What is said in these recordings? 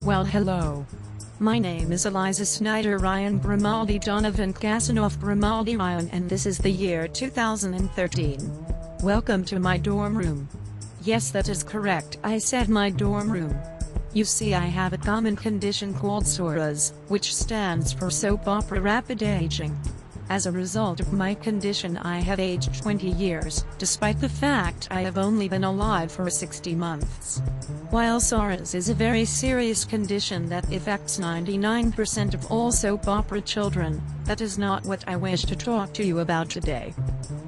Well, hello. My name is Eliza Snyder Ryan Grimaldi Donovan Kasanoff Grimaldi Ryan, and this is the year 2013. Welcome to my dorm room. Yes, that is correct, I said my dorm room. You see, I have a common condition called SORAS, which stands for soap opera rapid aging. As a result of my condition, I have aged 20 years, despite the fact I have only been alive for 60 months. While SORAS is a very serious condition that affects 99% of all soap opera children, that is not what I wish to talk to you about today.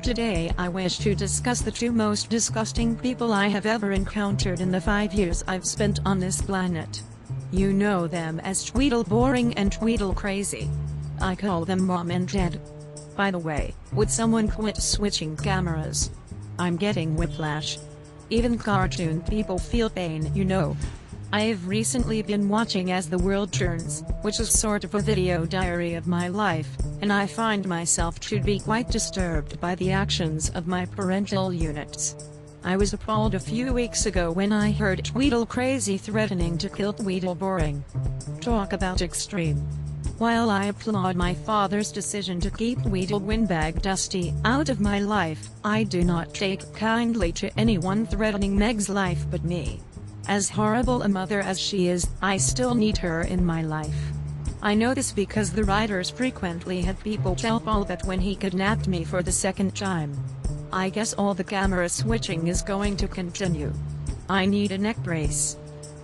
Today I wish to discuss the two most disgusting people I have ever encountered in the 5 years I've spent on this planet. You know them as Tweedle Boring and Tweedle Crazy. I call them Mom and Dad. By the way, would someone quit switching cameras? I'm getting whiplash. Even cartoon people feel pain, you know. I have recently been watching As the World Turns, which is sort of a video diary of my life, and I find myself to be quite disturbed by the actions of my parental units. I was appalled a few weeks ago when I heard Tweedle Crazy threatening to kill Tweedle Boring. Talk about extreme. While I applaud my father's decision to keep Tweedle Windbag Dusty out of my life, I do not take kindly to anyone threatening Meg's life but me. As horrible a mother as she is, I still need her in my life. I know this because the writers frequently had people tell Paul that when he kidnapped me for the second time. I guess all the camera switching is going to continue. I need a neck brace.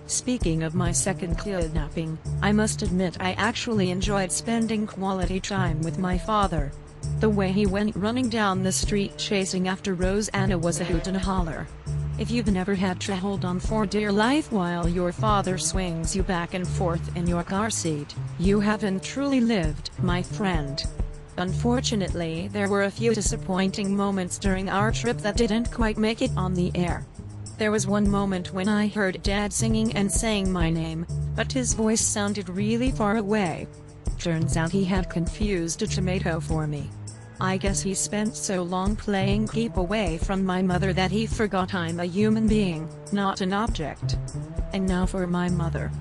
Speaking of my second kidnapping, I must admit I actually enjoyed spending quality time with my father. The way he went running down the street chasing after Rosanna was a hoot and a holler. If you've never had to hold on for dear life while your father swings you back and forth in your car seat, you haven't truly lived, my friend. Unfortunately, there were a few disappointing moments during our trip that didn't quite make it on the air. There was one moment when I heard Dad singing and saying my name, but his voice sounded really far away. Turns out he had confused a tomato for me. I guess he spent so long playing keep away from my mother that he forgot I'm a human being, not an object. And now for my mother.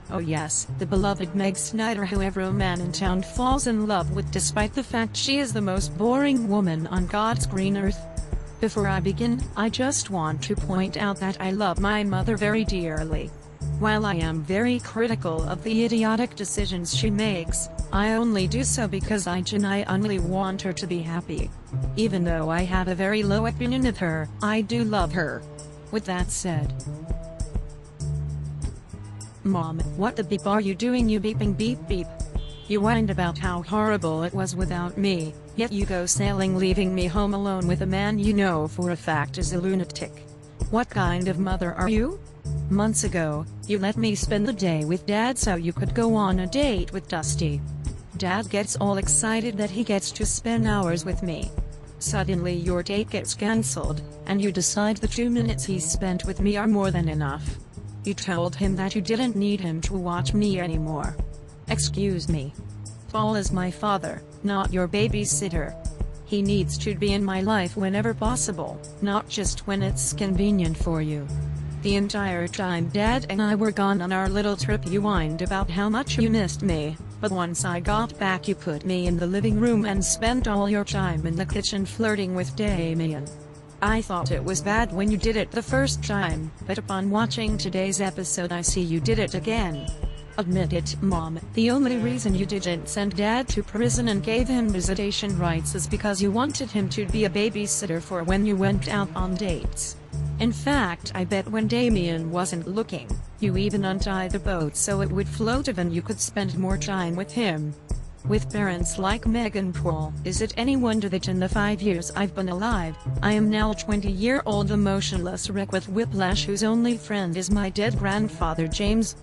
Oh yes, the beloved Meg Snyder, who every man in town falls in love with despite the fact she is the most boring woman on God's green earth. Before I begin, I just want to point out that I love my mother very dearly. While I am very critical of the idiotic decisions she makes, I only do so because I genuinely want her to be happy. Even though I have a very low opinion of her, I do love her. With that said, Mom, what the beep are you doing, you beeping beep beep? You whined about how horrible it was without me, yet you go sailing leaving me home alone with a man you know for a fact is a lunatic. What kind of mother are you? Months ago, you let me spend the day with Dad so you could go on a date with Dusty. Dad gets all excited that he gets to spend hours with me. Suddenly your date gets cancelled, and you decide the 2 minutes he spent with me are more than enough. You told him that you didn't need him to watch me anymore. Excuse me. Paul is my father, not your babysitter. He needs to be in my life whenever possible, not just when it's convenient for you. The entire time Dad and I were gone on our little trip you whined about how much you missed me, but once I got back you put me in the living room and spent all your time in the kitchen flirting with Damien. I thought it was bad when you did it the first time, but upon watching today's episode I see you did it again. Admit it, Mom, the only reason you didn't send Dad to prison and gave him visitation rights is because you wanted him to be a babysitter for when you went out on dates. In fact, I bet when Damien wasn't looking, you even untied the boat so it would float and you could spend more time with him. With parents like Meg and Paul, is it any wonder that in the 5 years I've been alive, I am now a 20-year-old emotionless wreck with whiplash whose only friend is my dead grandfather James?